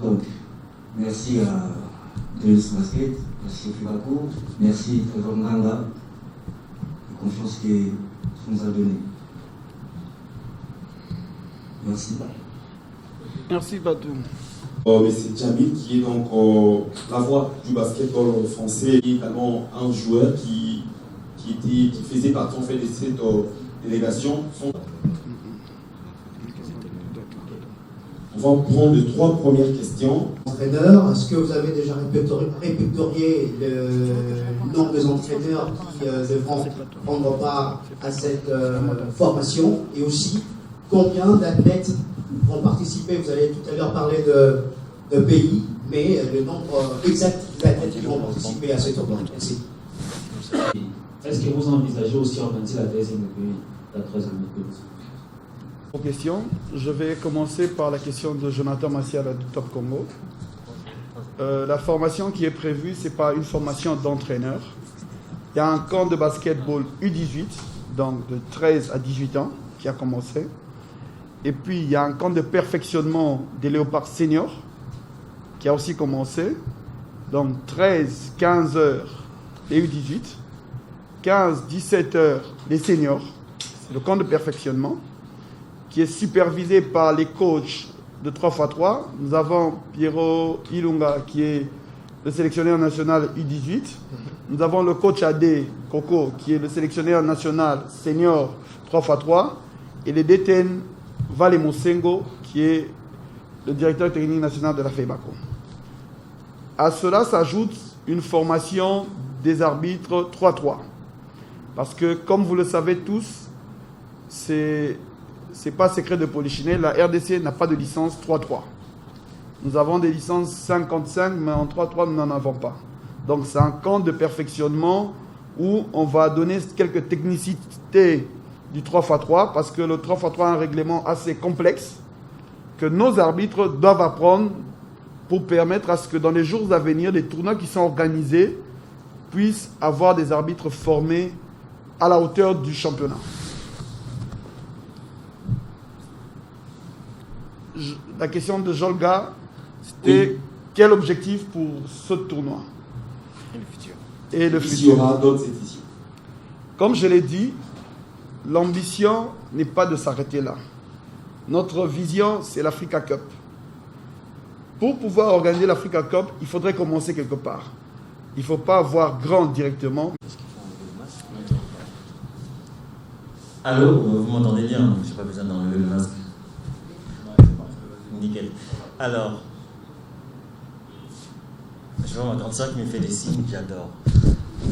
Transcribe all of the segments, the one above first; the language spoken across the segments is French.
Donc, merci à Denis Basket, merci Fibako, merci Trevor Nganga, la confiance qu'il nous a donnée. Merci. Merci Badou. C'est Jamil qui est donc la voix du basketball français, et également un joueur qui faisait partie en fait de cette délégation. On va prendre les 3 premières questions. Entraîneur, est-ce que vous avez déjà répertorié le nombre d'entraîneurs qui devront prendre part à cette formation, et aussi combien d'athlètes vont participer? Vous allez tout à l'heure parler de pays, mais le nombre exact d'athlètes qui vont participer à ce tournoi. Merci. Est-ce que vous envisagez aussi organiser la deuxième pays, la troisième pays? Question. Je vais commencer par la question de Jonathan Massiala du Top Congo. La formation qui est prévue, ce n'est pas une formation d'entraîneur. Il y a un camp de basketball U18, donc de 13 à 18 ans, qui a commencé. Et puis, il y a un camp de perfectionnement des léopards seniors, qui a aussi commencé. Donc, 13, 15 heures les U18, 15, 17 heures les seniors. C'est le camp de perfectionnement, qui est supervisé par les coachs de 3x3. Nous avons Piero Ilunga, qui est le sélectionneur national U18. Nous avons le coach AD Coco, qui est le sélectionneur national senior 3x3. Et le DTN Vale Mosengo, qui est le directeur technique national de la FEBACO. À cela s'ajoute une formation des arbitres 3-3. Parce que, comme vous le savez tous, c'est pas secret de polichinelle, la RDC n'a pas de licence 3-3. Nous avons des licences 55, mais en 3-3, nous n'en avons pas. Donc, c'est un camp de perfectionnement où on va donner quelques technicités du 3x3, parce que le 3x3 a un règlement assez complexe que nos arbitres doivent apprendre pour permettre à ce que dans les jours à venir, les tournois qui sont organisés puissent avoir des arbitres formés à la hauteur du championnat. La question de Jolga, c'était oui. Quel objectif pour ce tournoi? Et le futur. Il y aura d'autres éditions. Comme je l'ai dit, l'ambition n'est pas de s'arrêter là. Notre vision, c'est l'Africa Cup. Pour pouvoir organiser l'Africa Cup, il faudrait commencer quelque part. Il ne faut pas voir grand directement. Allô, vous m'entendez bien? Je n'ai pas besoin d'enlever le masque. Nickel. Alors, je vois ma grande soeur qui me fait des signes que j'adore.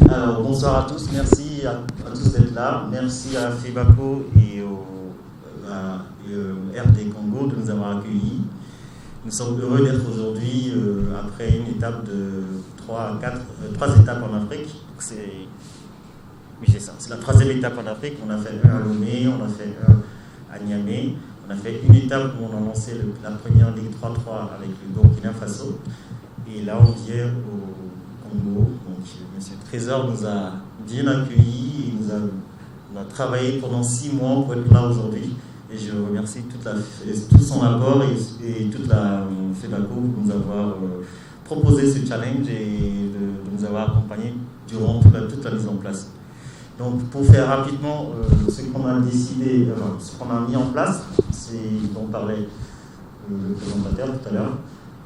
Alors, bonsoir à tous. Merci à tous d'être là. Merci à FEBACO et au RD Congo de nous avoir accueillis. Nous sommes heureux d'être aujourd'hui après une étape de 3 étapes en Afrique. Oui, c'est ça. C'est la 3e étape en Afrique. On a fait un à Lomé, on a fait un à Niamey. On a fait une étape où on a lancé la première Ligue 3-3 avec le Burkina Faso. Et là, on vient au Congo. Donc, M. Trésor nous a bien accueillis. On a travaillé pendant 6 mois pour être là aujourd'hui. Et je remercie tout son apport et toute la FEBACO de nous avoir proposé ce challenge et de nous avoir accompagnés durant toute la mise en place. Donc, pour faire rapidement ce qu'on a décidé, ce qu'on a mis en place, c'est dont parlait le présentateur tout à l'heure,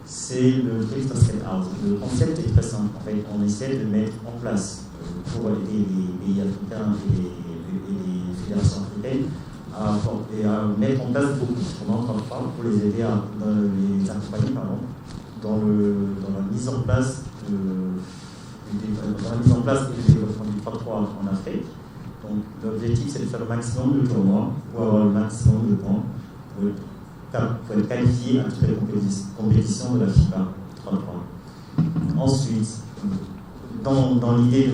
c'est le Trips Basket House. Le concept est très simple. En fait, on essaie de mettre en place pour aider les pays africains et les fédérations africaines à mettre en place beaucoup d'instruments pour les aider les accompagner dans la mise en place du développement du 3-3 en Afrique. Donc, l'objectif, c'est de faire le maximum de tournois pour avoir le maximum de points pour être qualifié à toutes les compétitions de la FIBA 3-3. Ensuite, dans l'idée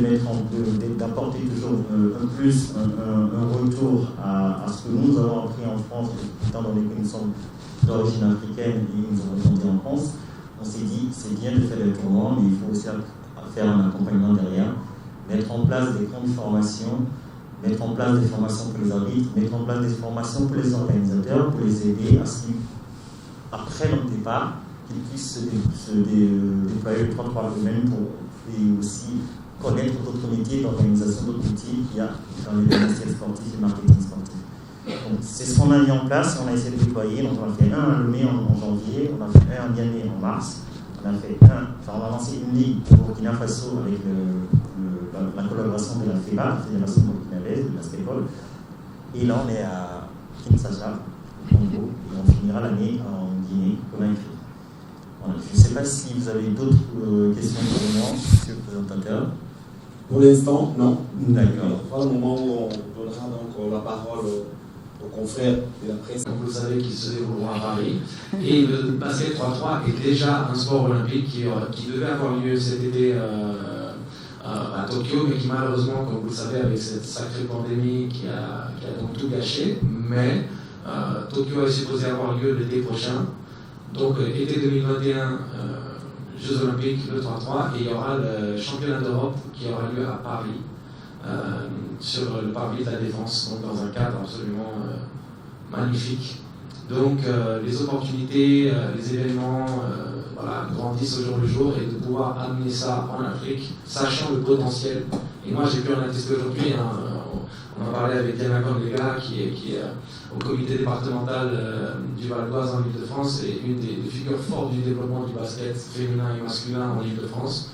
d'apporter toujours un retour à ce que nous avons appris en France, étant donné que nous sommes d'origine africaine et nous avons grandi en France, on s'est dit c'est bien de faire des tournois, mais il faut aussi faire un accompagnement derrière, mettre en place des camps de formation, mettre en place des formations pour les arbitres, mettre en place des formations pour les organisateurs, pour les aider à ce qu'après notre départ, qu'ils puissent se déployer le 3-3 eux-mêmes et aussi connaître d'autres métiers d'organisation, d'autres métiers qu'il y a dans l'événementiel sportif et le marketing sportif. Donc, c'est ce qu'on a mis en place, on a essayé de déployer. Donc, on a fait un à Lomé en janvier, on a fait un à Niamey en mars, on a lancé une ligue au Burkina Faso avec la collaboration de la FEBA, la Fédération burkinabèse de basketball. Et là, on est à Kinshasa, au Congo, et on finira l'année en Guinée, Conakry. Voilà. Je ne sais pas si vous avez d'autres questions pour moi, monsieur le présentateur. Pour l'instant, non. D'accord. On fera le moment où on donnera donc la parole aux confrères de la presse. Comme vous le savez, qui se déroulera à Paris. Et le basket 3-3 est déjà un sport olympique qui devait avoir lieu cet été à Tokyo, mais qui malheureusement, comme vous le savez, avec cette sacrée pandémie qui a donc tout gâché. Mais Tokyo est supposé avoir lieu l'été prochain. Donc été 2021, Jeux Olympiques, le 3-3, et il y aura le championnat d'Europe qui aura lieu à Paris, sur le parvis de la Défense, donc dans un cadre absolument magnifique. Donc les opportunités, les événements grandissent au jour le jour, et de pouvoir amener ça en Afrique, sachant le potentiel. Et moi j'ai pu en attester aujourd'hui, on en parlait avec Diana Kandega qui est au comité départemental du Val d'Oise en Ile-de-France, et une des figures fortes du développement du basket féminin et masculin en Ile-de-France.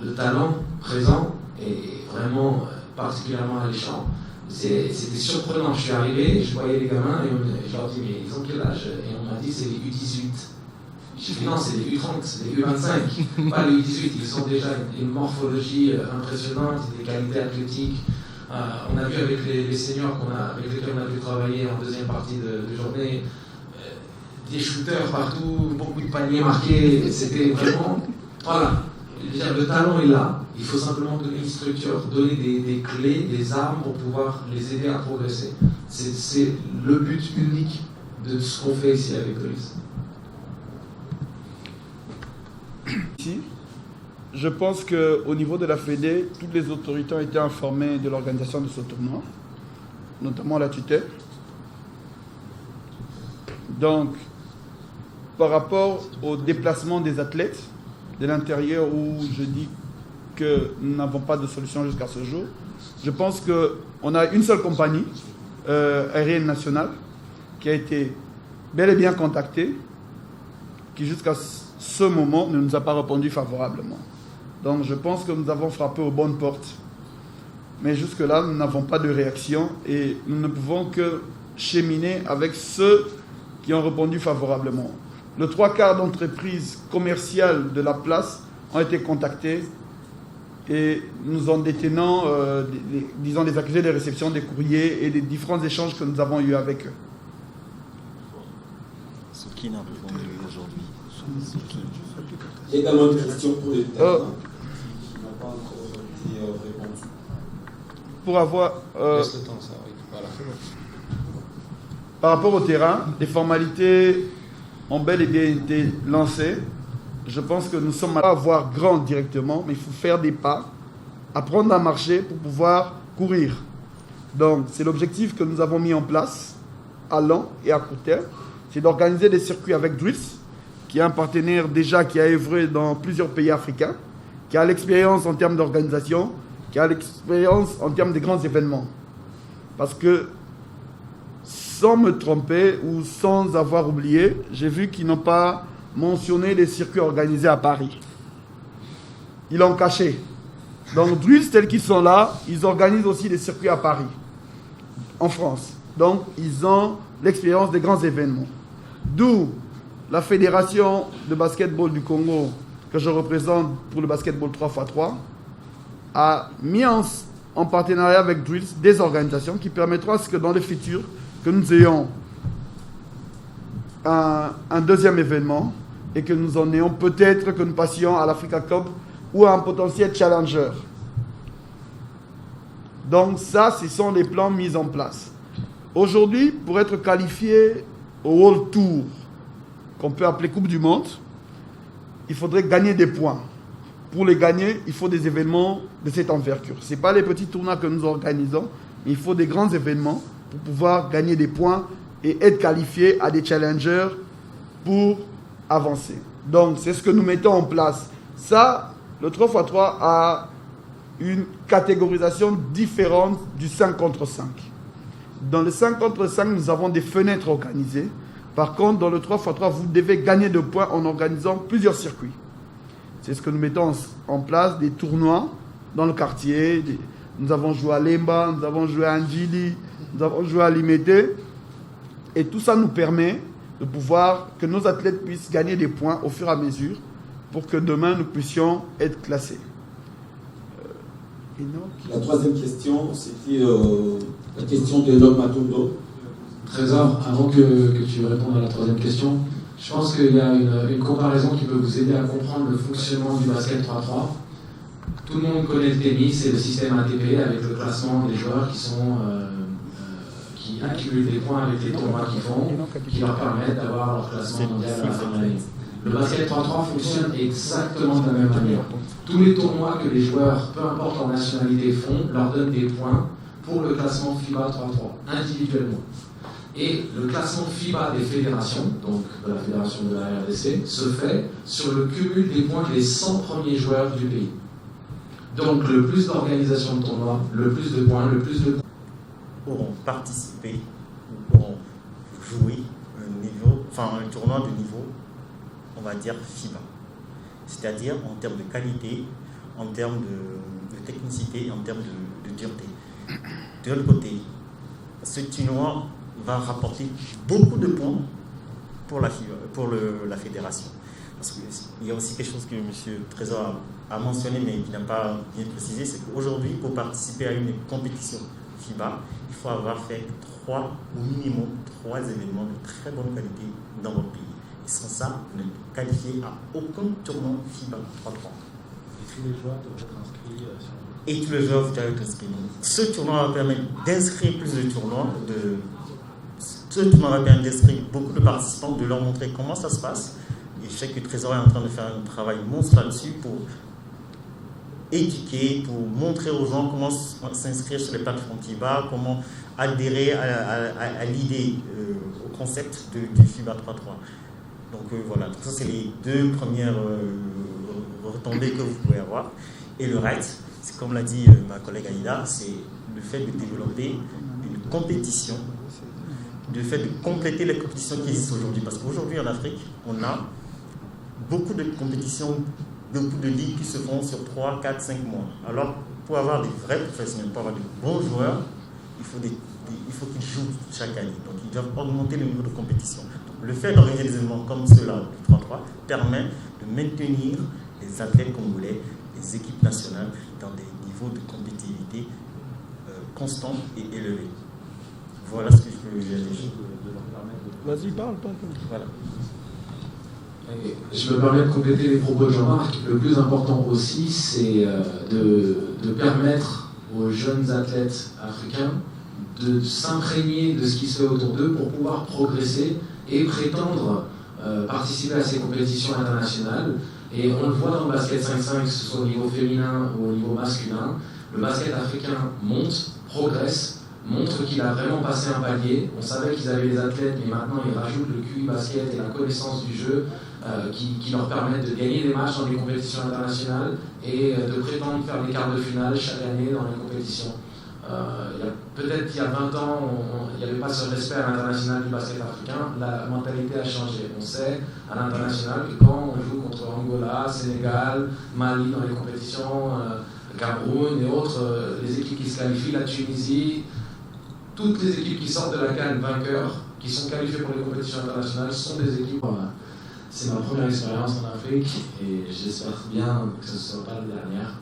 Le talent présent est vraiment particulièrement alléchant. C'était surprenant. Je suis arrivé, je voyais les gamins et je leur dis mais ils ont quel âge? Et on m'a dit c'est les U18. J'ai dit non, c'est les U30, c'est les U25, pas les U18. Ils ont déjà une morphologie impressionnante, des qualités athlétiques. On a vu avec les seniors avec lesquels on a pu travailler en deuxième partie de journée, des shooters partout, beaucoup de paniers marqués. C'était vraiment. Voilà. Le talent est là. Il faut simplement donner une structure, donner des clés, des armes pour pouvoir les aider à progresser. C'est le but unique de ce qu'on fait ici avec Police. Ici, je pense qu'au niveau de la Fédé, toutes les autorités ont été informées de l'organisation de ce tournoi, notamment la tutelle. Donc, par rapport au déplacement des athlètes de l'intérieur, où je dis que nous n'avons pas de solution jusqu'à ce jour, je pense qu'on a une seule compagnie aérienne nationale qui a été bel et bien contactée, qui jusqu'à ce moment ne nous a pas répondu favorablement. Donc je pense que nous avons frappé aux bonnes portes. Mais jusque-là, nous n'avons pas de réaction et nous ne pouvons que cheminer avec ceux qui ont répondu favorablement. Les 3/4 d'entreprises commerciales de la place ont été contactées et nous en détenons, disons, les accusés de réception des courriers et des différents échanges que nous avons eus avec eux. Ce qui n'a répondu aujourd'hui. Il y a également une question pour les terrains qui n'a pas encore été répondue. Pour avoir... Laisse le temps, ça, oui. Voilà. Par rapport au terrain, les formalités ont bel et bien été lancées. Je pense que nous sommes à voir grand directement, mais il faut faire des pas, apprendre à marcher pour pouvoir courir. Donc, c'est l'objectif que nous avons mis en place à long et à court terme. C'est d'organiser des circuits avec Dries, qui est un partenaire déjà qui a œuvré dans plusieurs pays africains, qui a l'expérience en termes d'organisation, qui a l'expérience en termes de grands événements. Parce que, sans me tromper ou sans avoir oublié, j'ai vu qu'ils n'ont pas mentionné les circuits organisés à Paris. Ils l'ont caché. Donc, Dries, tels qu'ils sont là, ils organisent aussi des circuits à Paris, en France. Donc, ils ont l'expérience des grands événements. D'où la Fédération de basketball du Congo, que je représente pour le basketball 3x3, a mis en partenariat avec Dries des organisations qui permettront à ce que dans le futur, que nous ayons un deuxième événement et que nous en ayons peut-être que nous passions à l'Africa Cup ou à un potentiel challenger. Donc ça, ce sont les plans mis en place. Aujourd'hui, pour être qualifié au World Tour, qu'on peut appeler Coupe du Monde, il faudrait gagner des points. Pour les gagner, il faut des événements de cette envergure. Ce n'est pas les petits tournois que nous organisons, mais il faut des grands événements pour pouvoir gagner des points et être qualifié à des challengers pour avancé. Donc, c'est ce que nous mettons en place. Ça, le 3x3 a une catégorisation différente du 5 contre 5. Dans le 5 contre 5, nous avons des fenêtres organisées. Par contre, dans le 3x3, vous devez gagner de points en organisant plusieurs circuits. C'est ce que nous mettons en place, des tournois dans le quartier. Nous avons joué à Lemba, nous avons joué à Njili, nous avons joué à Limete. Et tout ça nous permet de pouvoir que nos athlètes puissent gagner des points au fur et à mesure pour que demain nous puissions être classés. La troisième question, c'était la question de l'homme Matondo. Trésor, avant que tu répondes à la troisième question, je pense qu'il y a une comparaison qui peut vous aider à comprendre le fonctionnement du basket 3-3. Tout le monde connaît le tennis et le système ATP avec le classement des joueurs qui accumulent des points avec les tournois qu'ils font, qui leur permettent d'avoir leur classement mondial à la fin de l'année. Le basket 3-3 fonctionne exactement de la même manière. Tous les tournois que les joueurs, peu importe leur nationalité, font, leur donnent des points pour le classement FIBA 3-3, individuellement. Et le classement FIBA des fédérations, donc de la fédération de la RDC, se fait sur le cumul des points des 100 premiers joueurs du pays. Donc le plus d'organisation de tournois, le plus de points, le plus de points auront participé ou auront joué un tournoi de niveau, on va dire FIBA. C'est-à-dire en termes de qualité, en termes de technicité, en termes de dureté. De l'autre côté, ce tournoi va rapporter beaucoup de points pour la FIBA, pour la fédération. Parce qu'il y a aussi quelque chose que M. Trésor a mentionné mais qui n'a pas bien précisé, c'est qu'aujourd'hui, pour participer à une compétition FIBA, il faut avoir fait au minimum 3 événements de très bonne qualité dans votre pays. Et sans ça, vous n'êtes qualifié à aucun tournoi FIBA 3-3. Et tous les joueurs doivent être inscrits Et tous les joueurs doivent être inscrits. Ce tournoi va permettre d'inscrire plus de tournois, ce tournoi va permettre d'inscrire beaucoup de participants, de leur montrer comment ça se passe. Et je sais que Trésor est en train de faire un travail monstre là-dessus pour éduquer, pour montrer aux gens comment s'inscrire sur les plateformes FIBA, comment adhérer à l'idée, au concept du FIBA 3-3. Donc voilà, ça c'est les 2 premières retombées que vous pouvez avoir. Et le reste, c'est comme l'a dit ma collègue Aïda, c'est le fait de développer une compétition, le fait de compléter les compétitions qui existent aujourd'hui. Parce qu'aujourd'hui en Afrique, on a beaucoup de compétitions, beaucoup de ligues qui se font sur 3, 4, 5 mois. Alors, pour avoir des vrais professionnels, pour avoir de bons joueurs, il faut qu'ils jouent chaque année. Donc, ils doivent augmenter le niveau de compétition. Donc, le fait d'organiser des événements comme ceux-là, du 3-3, permet de maintenir les athlètes congolais, les équipes nationales, dans des niveaux de compétitivité constants et élevés. Voilà ce que je peux dire. Vas-y, parle. Voilà. Je me permets de compléter les propos de Jean-Marc. Le plus important aussi, c'est de permettre aux jeunes athlètes africains de s'imprégner de ce qui se fait autour d'eux pour pouvoir progresser et prétendre participer à ces compétitions internationales. Et on le voit dans le basket 5-5, que ce soit au niveau féminin ou au niveau masculin, le basket africain monte, progresse, montre qu'il a vraiment passé un palier. On savait qu'ils avaient les athlètes, mais maintenant ils rajoutent le QI basket et la connaissance du jeu qui leur permettent de gagner des matchs dans les compétitions internationales et de prétendre faire les quarts de finale chaque année dans les compétitions. Peut-être qu'il y a 20 ans, il n'y avait pas ce respect à l'international du basket africain. La mentalité a changé. On sait à l'international que quand on joue contre Angola, Sénégal, Mali dans les compétitions, Cameroun et autres, les équipes qui se qualifient, la Tunisie, toutes les équipes qui sortent de la CAN vainqueurs, qui sont qualifiées pour les compétitions internationales, sont des équipes. C'est ma première expérience en Afrique et j'espère bien que ce ne soit pas la dernière.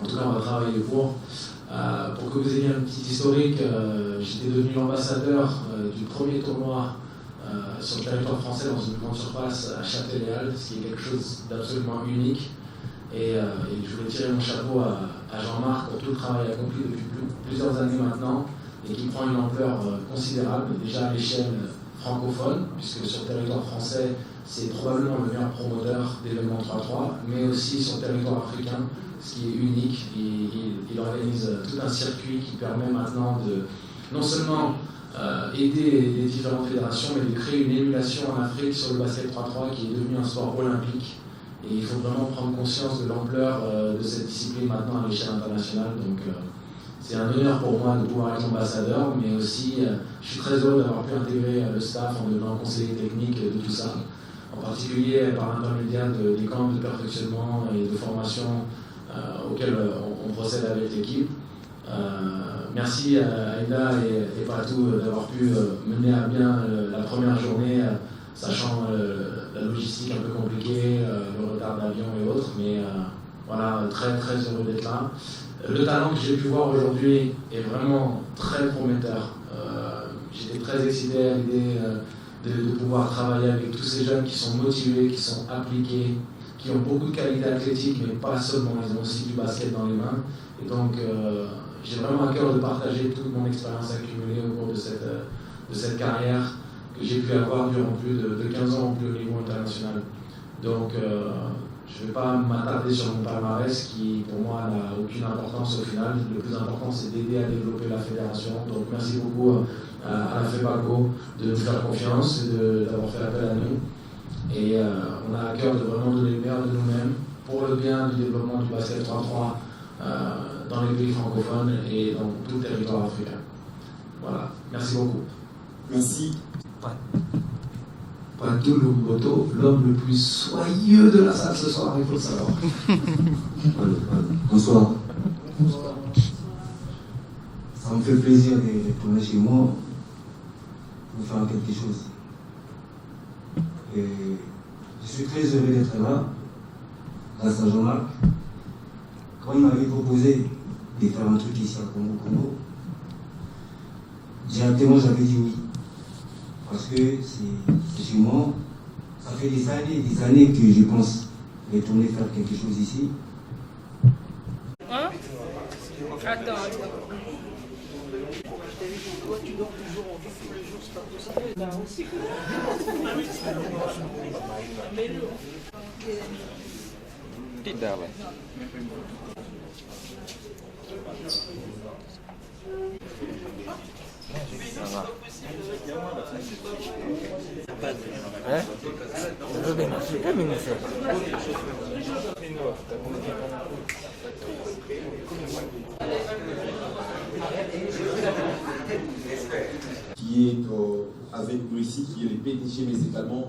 En tout cas, on va travailler pour que vous ayez un petit historique, j'étais devenu l'ambassadeur du premier tournoi sur le territoire français dans une grande surface à Châtelet-Léal, ce qui est quelque chose d'absolument unique. Et je voulais tirer mon chapeau à Jean-Marc pour tout le travail accompli depuis plusieurs années maintenant et qui prend une ampleur considérable, déjà à l'échelle francophone, puisque sur le territoire français, c'est probablement le meilleur promoteur d'événements 3-3, mais aussi sur le territoire africain, ce qui est unique. Il organise tout un circuit qui permet maintenant de non seulement aider les différentes fédérations, mais de créer une émulation en Afrique sur le basket 3-3 qui est devenu un sport olympique. Et il faut vraiment prendre conscience de l'ampleur de cette discipline maintenant à l'échelle internationale. Donc c'est un honneur pour moi de pouvoir être ambassadeur, mais aussi je suis très heureux d'avoir pu intégrer le staff en devenant conseiller technique de tout ça, en particulier par l'intermédiaire des camps de perfectionnement et de formation auxquels on procède avec l'équipe. Merci à Aïda et Patou d'avoir pu mener à bien la première journée, sachant la logistique un peu compliquée, le retard d'avion et autres, mais voilà, très très heureux d'être là. Le talent que j'ai pu voir aujourd'hui est vraiment très prometteur. J'étais très excité à l'idée de pouvoir travailler avec tous ces jeunes qui sont motivés, qui sont appliqués, qui ont beaucoup de qualités athlétiques, mais pas seulement, ils ont aussi du basket dans les mains. Et donc, j'ai vraiment à cœur de partager toute mon expérience accumulée au cours de cette carrière que j'ai pu avoir durant plus de 15 ans au plus haut niveau international. Donc, je ne vais pas m'attarder sur mon palmarès qui, pour moi, n'a aucune importance au final. Le plus important, c'est d'aider à développer la fédération. Donc, merci beaucoup à la FEPACO de nous faire confiance et d'avoir fait appel à nous. Et on a à cœur de vraiment donner le meilleur de nous-mêmes pour le bien du développement du basket 3-3 dans les pays francophones et dans tout le territoire africain. Voilà, merci beaucoup. Merci. Patou Lumboto, l'homme le plus soyeux de la salle ce soir, il faut le savoir. Bonsoir. Ça me fait plaisir de retourner chez moi pour faire quelque chose. Et je suis très heureux d'être là, grâce à Jean-Marc. Quand il m'avait proposé de faire un truc ici à Congo, directement j'avais dit oui. Parce que c'est chez moi, ça fait des années que je pense retourner faire quelque chose ici. Hein? Attends. Toi, tu dors toujours en vie tous les jours, c'est pas possible. Bah aussi. Tidak, Pak. Qui est avec nous ici, qui est le PDG, mais également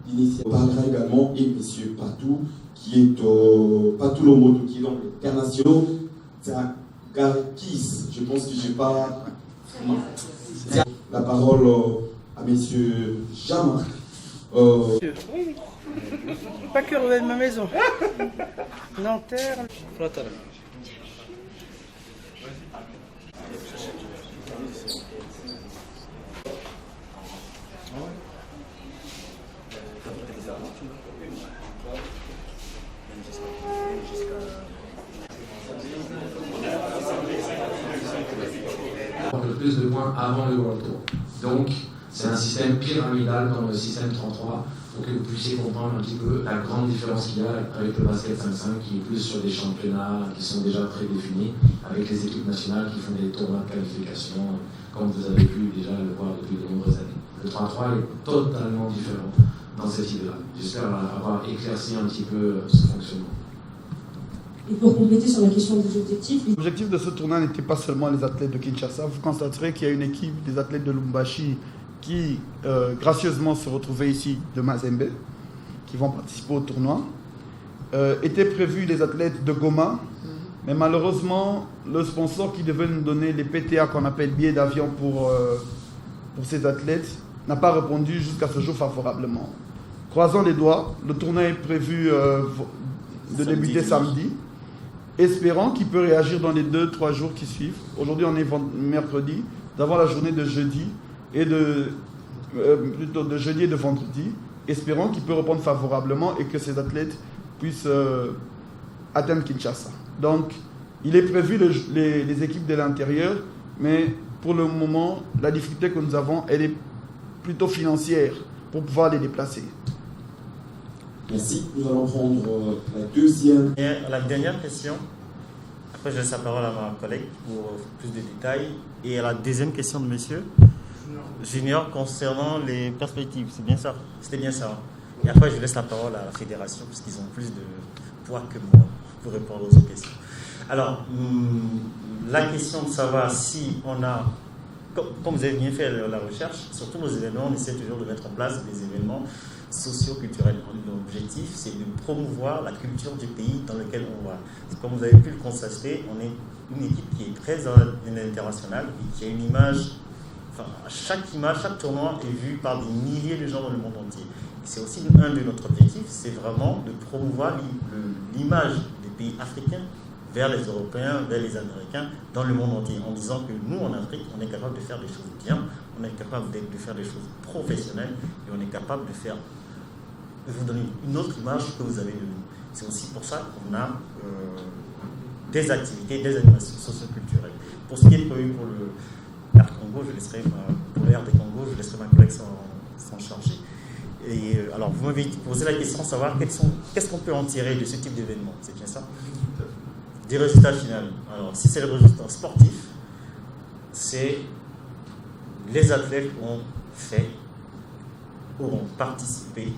l'initiative. On parlera également et M. Patou, qui est Patou Lumboto, qui est donc l'international Zagarkis. Je pense que je n'ai pas la parole à M. Jean-Marc. Oui. Pas que de ma maison. Nanterre. Le plus de points avant le World Tour. Donc, c'est un système pyramidal comme le système 33 pour que vous puissiez comprendre un petit peu la grande différence qu'il y a avec le basket 5-5 qui est plus sur des championnats qui sont déjà prédéfinis avec les équipes nationales qui font des tournois de qualification comme vous avez pu déjà le voir depuis de nombreuses années. Le 3-3 est totalement différent dans cette idée-là. J'espère avoir éclairci un petit peu ce fonctionnement. Et pour compléter sur la question des objectifs... L'objectif de ce tournoi n'était pas seulement les athlètes de Kinshasa. Vous constaterez qu'il y a une équipe des athlètes de Lubumbashi qui, gracieusement, se retrouvaient ici de Mazembe, qui vont participer au tournoi. Étaient prévus les athlètes de Goma, mais malheureusement, le sponsor qui devait nous donner les PTA, qu'on appelle billets d'avion pour ces athlètes, n'a pas répondu jusqu'à ce jour favorablement. Croisons les doigts, le tournoi est prévu de débuter samedi. Espérons qu'il peut réagir dans les 2-3 jours qui suivent. Aujourd'hui, on est mercredi, d'avoir la journée de jeudi et plutôt de jeudi et de vendredi. Espérons qu'il peut répondre favorablement et que ces athlètes puissent atteindre Kinshasa. Donc, il est prévu les équipes de l'intérieur, mais pour le moment, la difficulté que nous avons, elle est plutôt financière pour pouvoir les déplacer. Merci. Nous allons prendre la deuxième. Et la dernière question. Après, je laisse la parole à ma collègue pour plus de détails. Et à la deuxième question de monsieur. Junior concernant les perspectives, c'est bien ça. C'était bien ça. Et après, je laisse la parole à la fédération, parce qu'ils ont plus de poids que moi pour répondre aux autres questions. Alors, la question de savoir si on a, comme vous avez bien fait la recherche, sur tous nos événements, on essaie toujours de mettre en place des événements socio-culturels. L'objectif, c'est de promouvoir la culture du pays dans lequel on va. Comme vous avez pu le constater, on est une équipe qui est très internationale et qui a une image. Enfin, chaque tournoi est vu par des milliers de gens dans le monde entier. C'est aussi un de notre objectifs, c'est vraiment de promouvoir l'image des pays africains vers les Européens, vers les Américains, dans le monde entier, en disant que nous, en Afrique, on est capable de faire des choses bien, on est capable de faire des choses professionnelles, et on est capable de vous donner une autre image que vous avez de nous. C'est aussi pour ça qu'on a des activités, des animations socioculturelles. Pour ce qui est prévu pour l'Air Congo, pour l'Air des Congo, je laisserai ma collègue s'en charger. Et alors, vous m'avez posé la question de savoir qu'est-ce qu'on peut en tirer de ce type d'événement. C'est bien ça? Des résultats finaux. Alors, si c'est le résultat sportif, c'est les athlètes auront participé